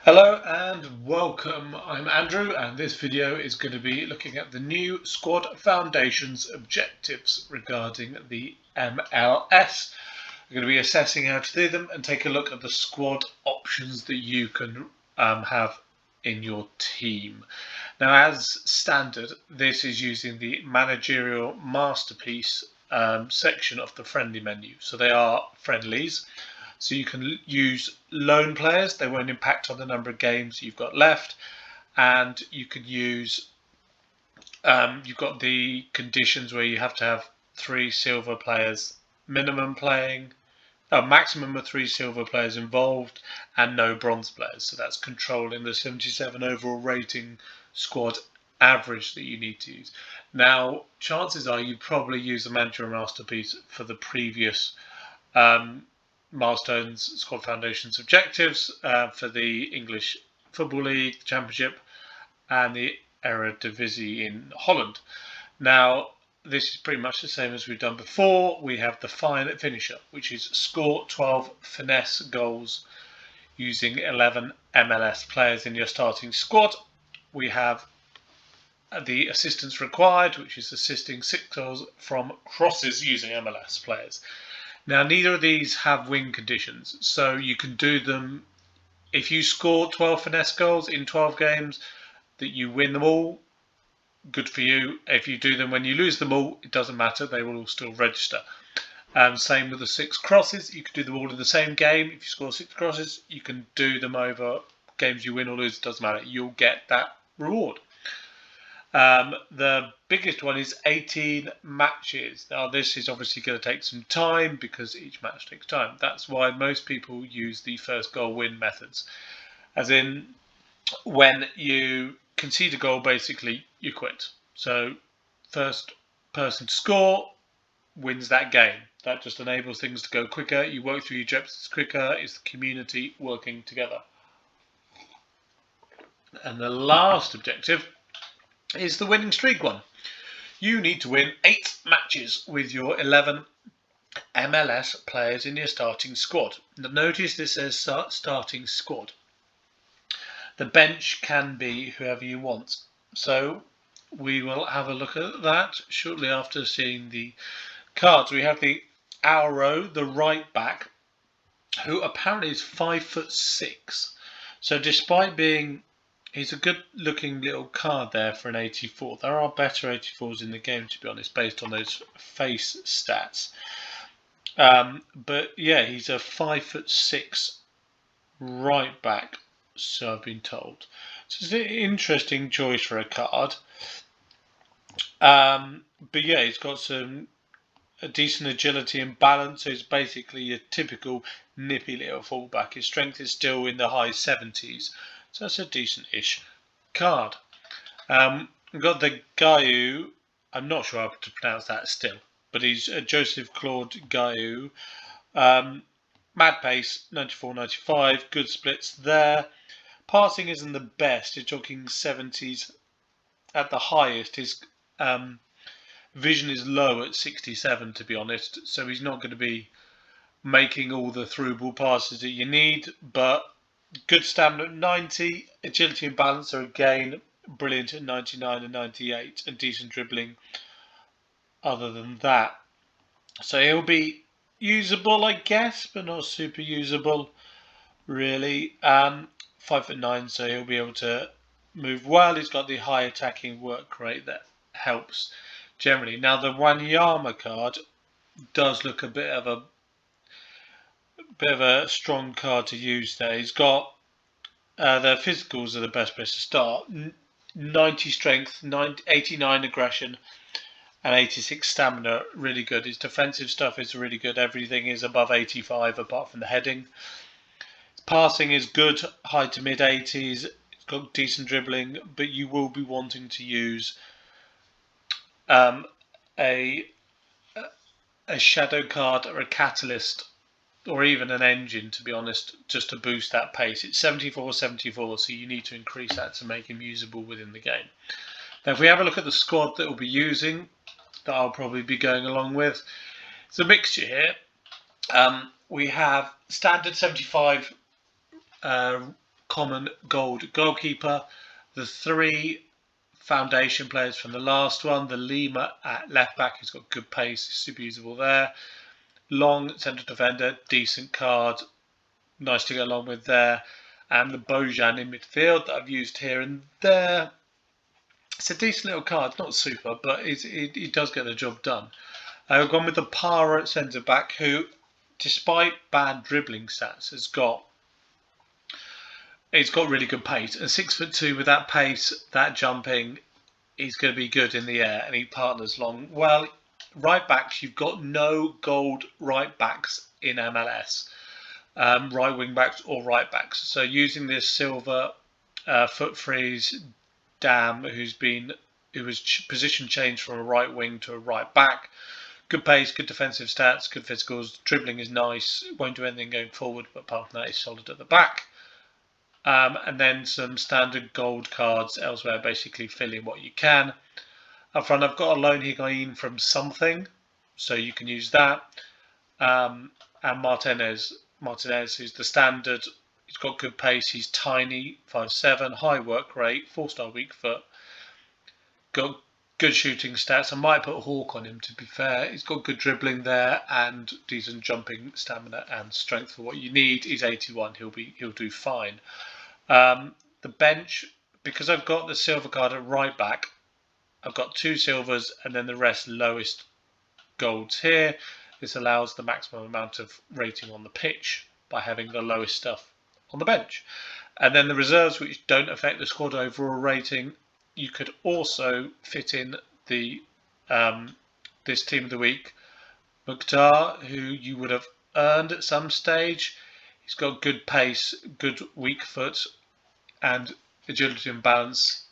Hello and welcome. I'm Andrew, and this video is going to be looking at the new Squad Foundations objectives regarding the MLS. We're going to be assessing how to do them and take a look at the squad options that you can have in your team. Now, as standard, this is using the managerial masterpiece section of the friendly menu. So they are friendlies. So you can use loan players, they won't impact on the number of games you've got left, and you could use, you've got the conditions where you have to have 3 silver players minimum playing, a maximum of 3 silver players involved, and no bronze players. So that's controlling the 77 overall rating squad average that you need to use. Now, chances are you probably use the manager masterpiece for the previous milestones, Squad Foundations objectives for the English Football League, Championship, and the Eredivisie in Holland. Now, this is pretty much the same as we've done before. We have the fine finisher, which is score 12 finesse goals using 11 MLS players in your starting squad. We have the assistance required, which is assisting 6 goals from crosses using MLS players. Now, neither of these have win conditions, so you can do them if you score 12 finesse goals in 12 games, that you win them all, good for you. If you do them when you lose them all, it doesn't matter, they will all still register. Same with the 6 crosses, you can do them all in the same game. If you score 6 crosses, you can do them over games you win or lose, it doesn't matter, you'll get that reward. The biggest one is 18 matches. Now, this is obviously going to take some time because each match takes time. That's why most people use the first goal win methods. As in, when you concede a goal, basically, you quit. So, first person to score wins that game. That just enables things to go quicker. You work through your objectives quicker. It's the community working together. And the last objective is the winning streak one. You need to win 8 matches with your 11 MLS players in your starting squad. Now, notice this says starting squad. The bench can be whoever you want. So we will have a look at that shortly after seeing the cards. We have the Auro, the right back, who apparently is 5'6". So despite being, he's a good looking little card there for an 84. There are better 84s in the game, to be honest, based on those face stats. But yeah, he's a 5'6" right back, so I've been told. So it's an interesting choice for a card. But yeah, he's got a decent agility and balance, so he's basically a typical nippy little fullback. His strength is still in the high 70s. So that's a decent-ish card. We've got the Gyau. I'm not sure how to pronounce that still, but he's a Joseph-Claude Gyau. Mad pace, 94-95. Good splits there. Passing isn't the best. You're talking 70s at the highest. His vision is low at 67, to be honest. So he's not going to be making all the through ball passes that you need, but good stamina at 90, agility and balance are again brilliant at 99 and 98, and decent dribbling other than that. So he'll be usable, I guess, but not super usable, really. 5'9", so he'll be able to move well. He's got the high attacking work rate that helps generally. Now, the Wanyama card does look a bit of a strong card to use there. He's got the physicals are the best place to start. 90 strength, 89 aggression, and 86 stamina. Really good. His defensive stuff is really good. Everything is above 85 apart from the heading. His passing is good, high to mid 80s. He's got decent dribbling, but you will be wanting to use a shadow card or a catalyst, or even an engine, to be honest, just to boost that pace. It's 74-74, so you need to increase that to make him usable within the game. Now, if we have a look at the squad that we'll be using, that I'll probably be going along with, it's a mixture here. We have standard 75 common gold goalkeeper. The 3 foundation players from the last one. The Lima at left back, who's got good pace, super usable there. Long central defender, decent card, nice to go along with there. And the Bojan in midfield that I've used here and there. It's a decent little card, not super, but it does get the job done. I've gone with the Para at centre back, who, despite bad dribbling stats, he's got really good pace. And 6'2" with that pace, that jumping, he's going to be good in the air, and he partners long. Well, right backs, you've got no gold right backs in MLS, right wing backs or right backs. So using this silver foot freeze Dam, who was position changed from a right wing to a right back. Good pace, good defensive stats, good physicals. Dribbling is nice. Won't do anything going forward, but apart from that, he's solid at the back. And then some standard gold cards elsewhere, basically fill in what you can. Up front, I've got a loan Higuain from something, so you can use that. And Martinez, who's the standard. He's got good pace. He's tiny, 5'7", high work rate, 4-star weak foot. Got good shooting stats. I might put Hawk on him, to be fair. He's got good dribbling there and decent jumping stamina and strength for what you need. He's 81. He'll do fine. The bench, because I've got the silver card at right back, I've got 2 silvers and then the rest lowest golds here. This allows the maximum amount of rating on the pitch by having the lowest stuff on the bench. And then the reserves, which don't affect the squad overall rating, you could also fit in the this team of the week. Mukhtar, who you would have earned at some stage. He's got good pace, good weak foot, and agility and balance.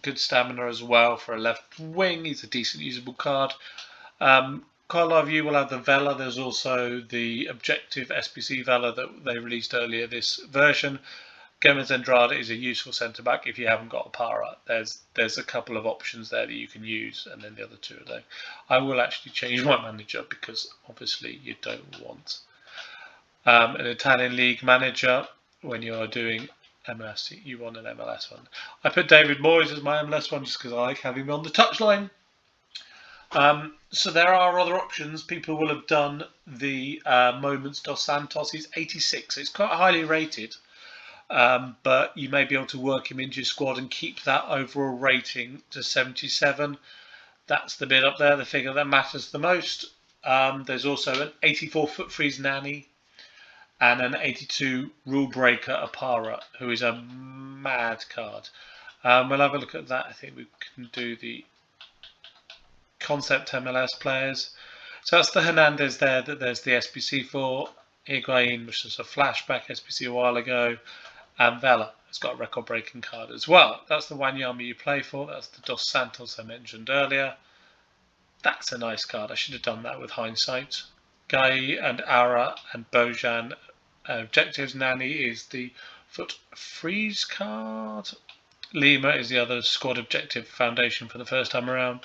Good stamina as well for a left wing. He's a decent usable card. Quite a lot of you will have the Vela. There's also the Objective SBC Vela that they released earlier this version. Gomez Andrade is a useful centre-back if you haven't got a Para. There's a couple of options there that you can use, and then the other 2 are there. I will actually change my manager because obviously you don't want an Italian league manager when you are doing MLS. You want an MLS one. I put David Moyes as my MLS one just because I like having him on the touchline. So there are other options. People will have done the Moments dos Santos. He's 86, so it's quite highly rated. But you may be able to work him into your squad and keep that overall rating to 77. That's the bit up there, the figure that matters the most. There's also an 84 foot freeze Nanny and an 82 rule breaker Apara, who is a mad card. We'll have a look at that. I think we can do the concept MLS players. So that's the Hernandez there that there's the SBC for. Higuain, which was a flashback SBC a while ago. And Vela has got a record-breaking card as well. That's the Wanyama you play for. That's the Dos Santos I mentioned earlier. That's a nice card. I should have done that with hindsight. Gyau and Auro and Bojan. Objectives Nanny is the foot freeze card. Lima is the other squad objective foundation for the first time around.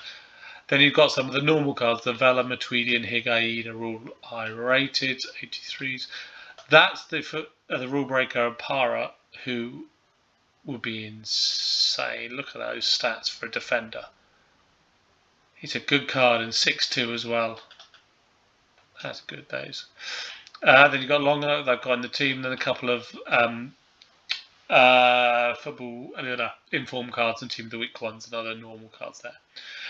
Then you've got some of the normal cards. The Vela, Matuidi and Higuain are all high rated, 83s. That's the rule breaker Para, who would be insane. Look at those stats for a defender. He's a good card and 6'2" as well. That's good, those. Then you've got Longo, they've got in the team, then a couple of football inform cards and team of the week ones and other normal cards there.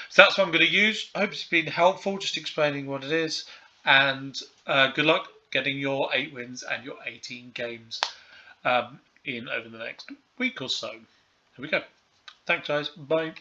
So that's what I'm going to use. I hope it's been helpful, just explaining what it is. And good luck getting your 8 wins and your 18 games in over the next week or so. Here we go. Thanks, guys. Bye.